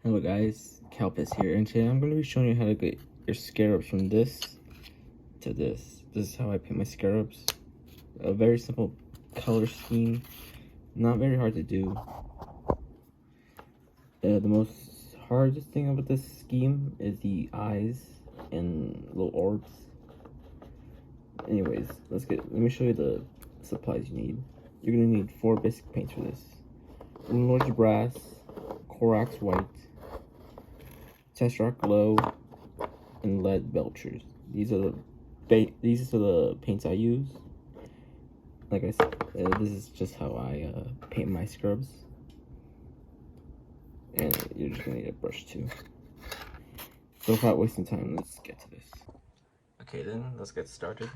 Hello guys, Calpis here, and today I'm going to be showing you how to get your scarabs from this to this. This is how I paint my scarabs. A very simple color scheme, not very hard to do. The most hardest thing about this scheme is the eyes and little orbs. Anyways, let me show you the supplies you need. You're going to need 4 basic paints for this. Large brass, Corax white, Tesseract glow, and lead belchers. These are the paints I use. Like I said, this is just how I paint my scrubs. And you're just gonna need a brush too. So without wasting time, let's get to this. Okay then, let's get started.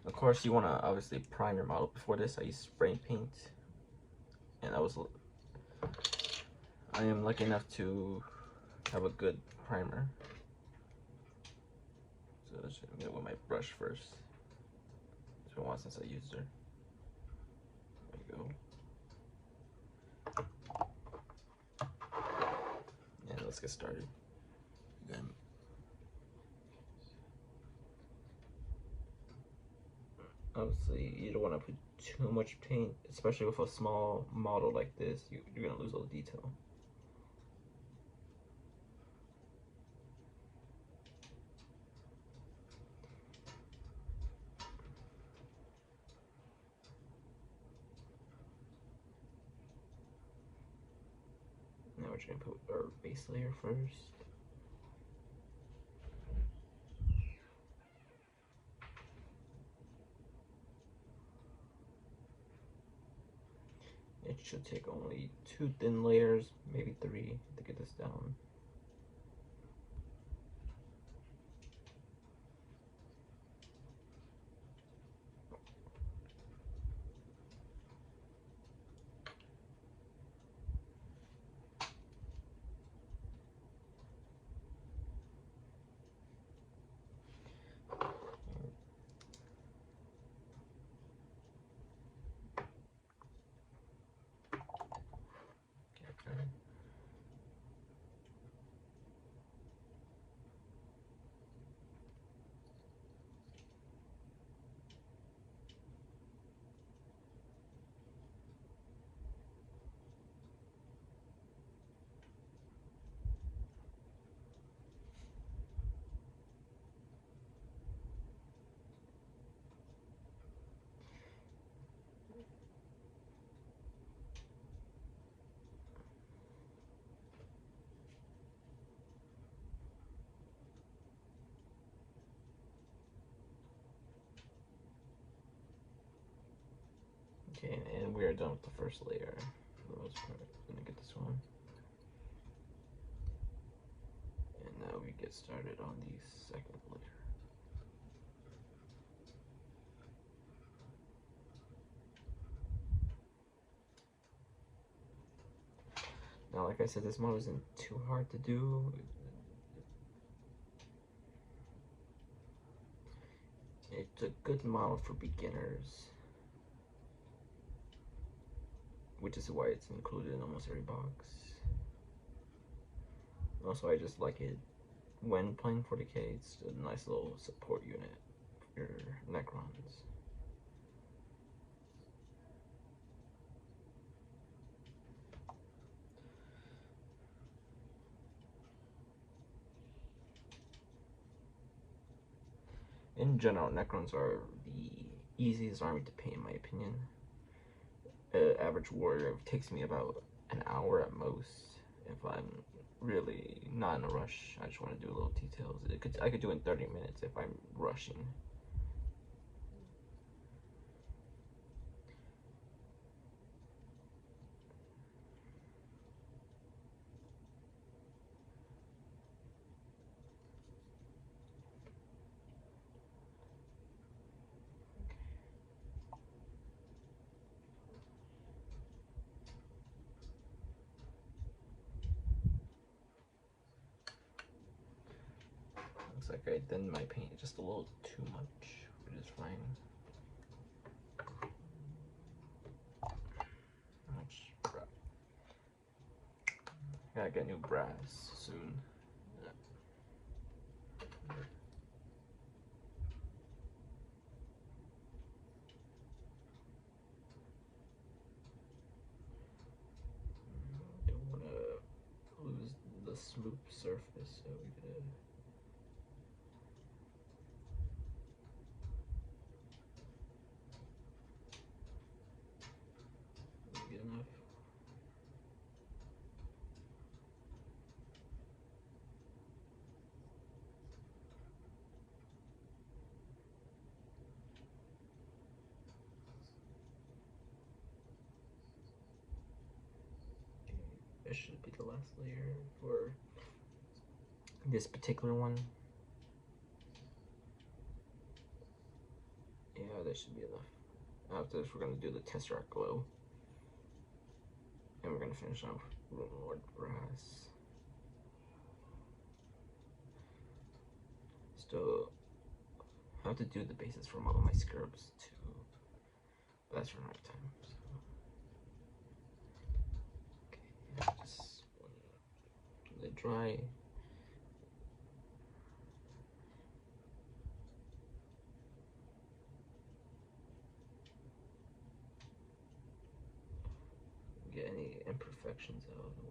Of course, you want to obviously prime your model before this. I use spray paint, and I am lucky enough to have a good primer. So let's get with my brush first. It's been a while since I used her. There we go. And let's get started. Then obviously, you don't want to put too much paint, especially with a small model like this. You're gonna lose all the detail. Now we're just gonna put our base layer first. It should take only 2 thin layers, maybe 3, to get this down. Okay, and we are done with the first layer for the most part. I'm gonna get this one. And now we get started on the second layer. Now, like I said, this model isn't too hard to do. It's a good model for beginners, which is why it's included in almost every box. Also, I just like it when playing 40k. It's a nice little support unit for your necrons. In general, necrons are the easiest army to paint, in my opinion. Average warrior takes me about an hour at most if I'm really not in a rush. I just want to do little details. I could do it in 30 minutes if I'm rushing. Looks like I thinned my paint just a little too much, which is fine. Let's Gotta get new brass soon. Don't want to lose the smooth surface, so we gotta. Get enough. This should be the last layer for this particular one. Yeah, that should be enough. After this, we're gonna do the Tesseract glow, and we're gonna finish off with more brass. Still have to do the bases from all of my scarabs too, but that's for another time. So. Okay, just let it dry. Get any imperfections out of the way.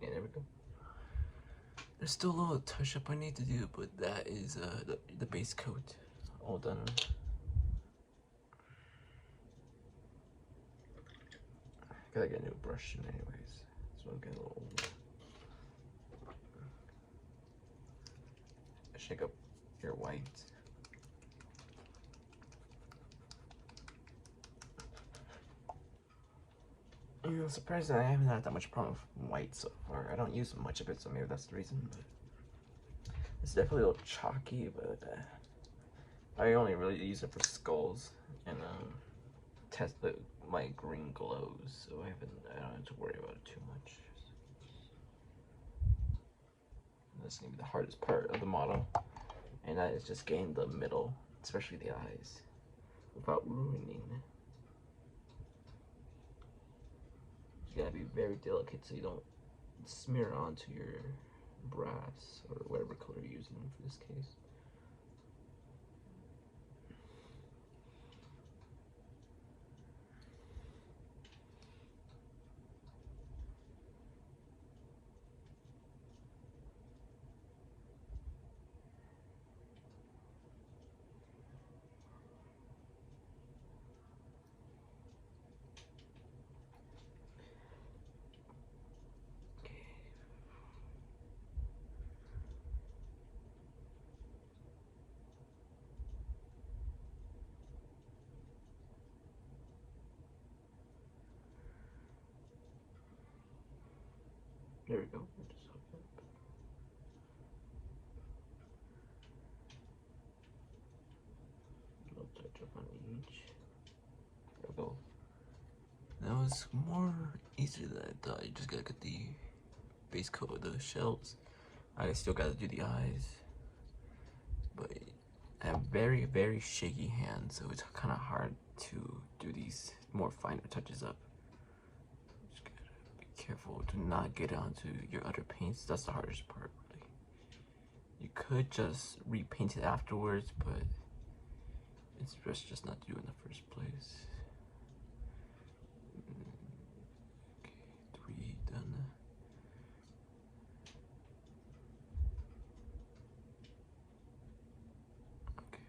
Yeah, there we go. There's still a little touch up I need to do, but that is the base coat all done. Gotta get a new brush in anyways, so I'll get a little old. Shake up your white. You know, surprisingly, I haven't had that much problem with white so far. I don't use much of it, so maybe that's the reason. But it's definitely a little chalky, but I only really use it for skulls and test my green glows, so I don't have to worry about it too much. That's gonna be the hardest part of the model, and that is just getting the middle, especially the eyes, without ruining. You gotta be very delicate so you don't smear onto your brass or whatever color you're using for this case. There we go. Just hook up. A little touch up on each. There we go. That was more easier than I thought. You just gotta get the base coat of the shells. I still gotta do the eyes, but I have very, very shaky hands, so it's kind of hard to do these more finer touches up. Just gotta be careful to not get onto your other paints. That's the hardest part, really. You could just repaint it afterwards, but it's best just not to do in the first place. Okay, 3 done. Okay.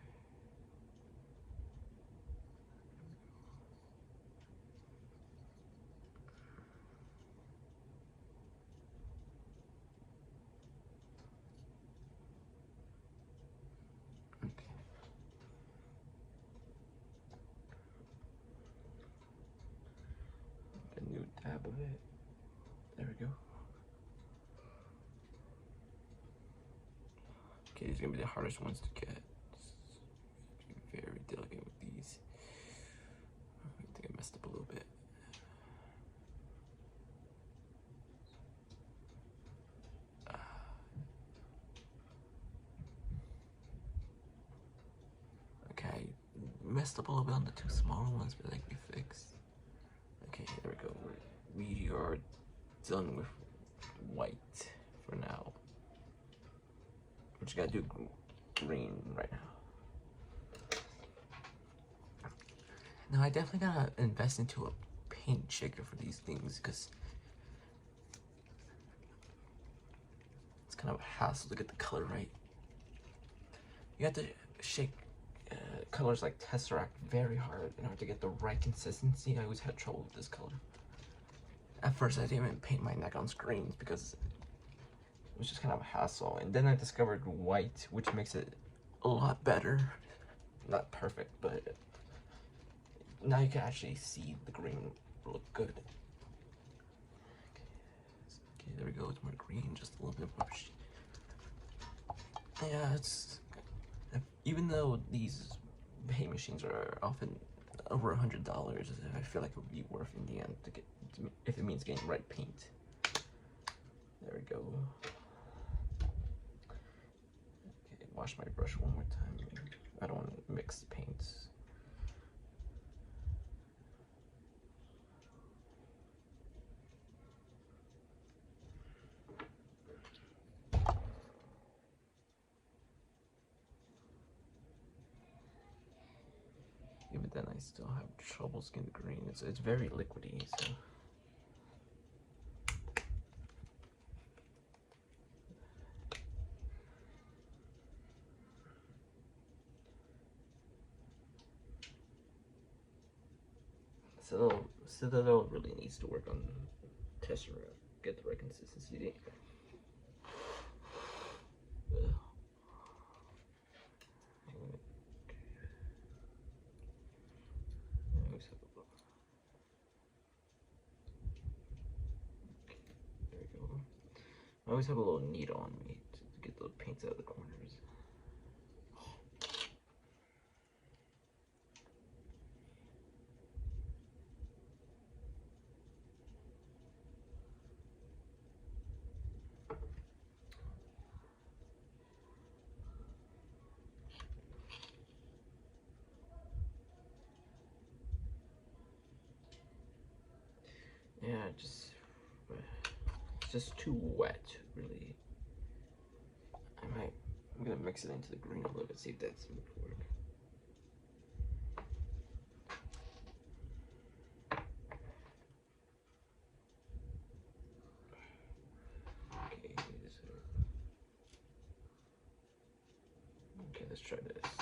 Okay, these are gonna be the hardest ones to get. Be very delicate with these. I think I messed up a little bit. Okay, messed up a little bit on the two smaller ones, but like we fixed. Okay, there we go. We are done with white for now. We just gotta do green right now. Now I definitely gotta invest into a paint shaker for these things because it's kind of a hassle to get the color right. You have to shake colors like Tesseract very hard in order to get the right consistency. I always had trouble with this color. At first I didn't even paint my neck on screens because it was just kind of a hassle. And then I discovered white, which makes it a lot better. Not perfect, but now you can actually see the green look good. Okay, there we go. It's more green, just a little bit more. Yeah, it's even though these paint machines are often over $100, I feel like it would be worth in the end to get if it means getting right paint. There we go. Okay, wash my brush one more time. I don't want to mix paints. Even then, I still have trouble getting the green. It's very liquidy, so. Citadel really needs to work on Tesseract, get the right consistency. There we go. I always have a little needle on me to get the paints out of the corners. Yeah, it's just too wet, really. I'm gonna mix it into the green a little bit, see if that's gonna work. Okay, let's try this.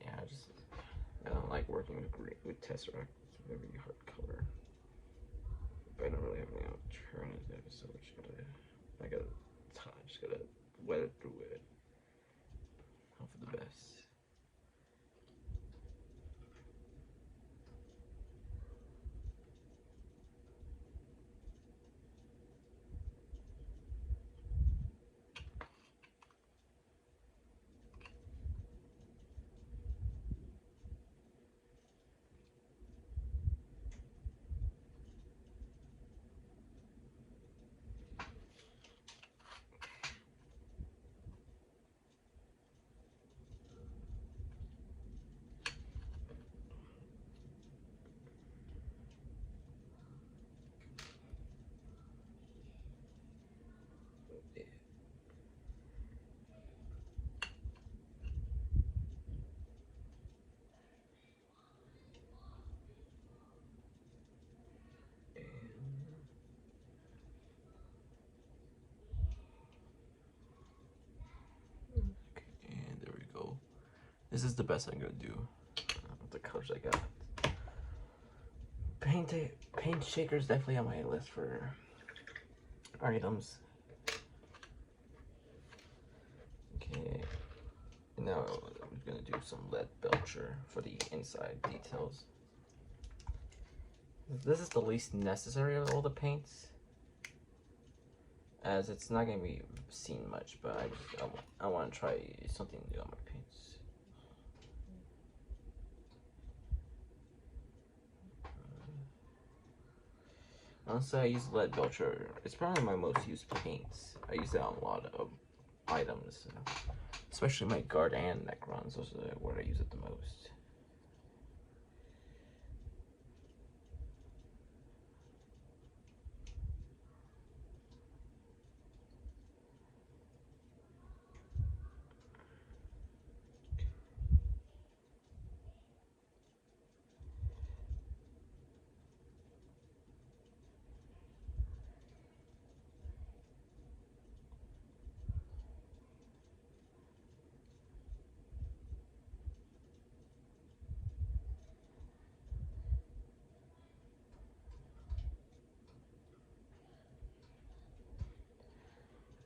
Yeah, I don't like working with Tesseract. It's a very hard color. But I don't really have any alternative, so I gotta wet it through it. Hope for the best. And there we go. This is the best I'm gonna do with the colors I got. Paint shakers definitely on my list for items. Okay, now we're gonna do some lead belcher for the inside details. This is the least necessary of all the paints, as it's not going to be seen much, but I want to try something new on my paints. Honestly, I use lead belcher. It's probably my most used paints. I use it on a lot of items, especially my guard and necrons. Those are where I use it the most.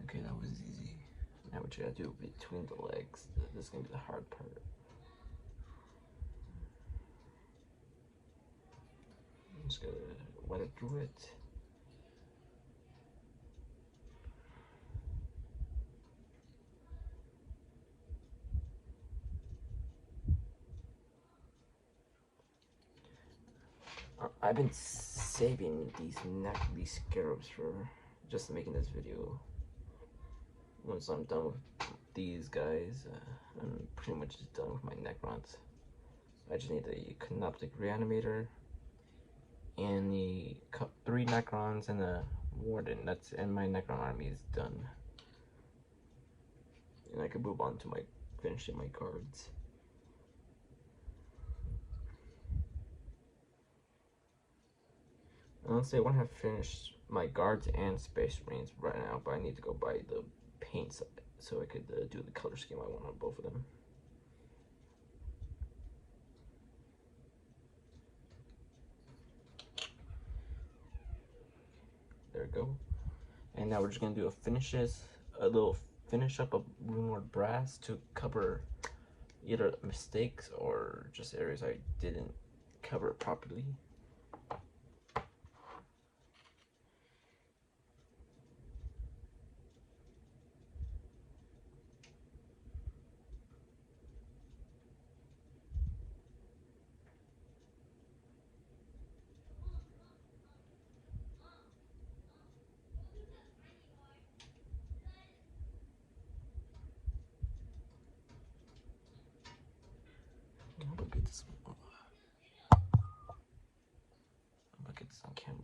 Okay, that was easy. Now what you gotta do between the legs. This is gonna be the hard part. I'm just gonna wet it through it. I've been saving these scarabs for just making this video. Once I'm done with these guys, I'm pretty much just done with my necrons. I just need the Canoptek reanimator and the 3 necrons and the warden. And my necron army is done. And I can move on to finishing my cards. Honestly, I want to have finished my guards and space marines right now, but I need to go buy the paints so I could do the color scheme I want on both of them. There we go. And now we're just gonna do a little finish up of Runelord Brass to cover either mistakes or just areas I didn't cover properly. I'm gonna get this on camera.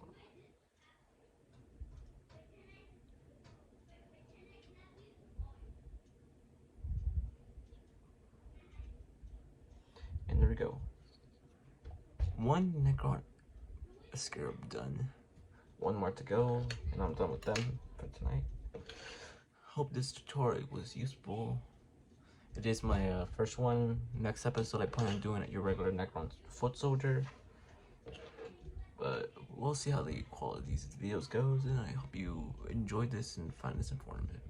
And there we go. 1 necron scarab done. 1 more to go, and I'm done with them for tonight. Hope this tutorial was useful. It is my first one. Next episode I plan on doing your regular necron foot soldier. But we'll see how the quality of these videos goes, and I hope you enjoyed this and find this informative.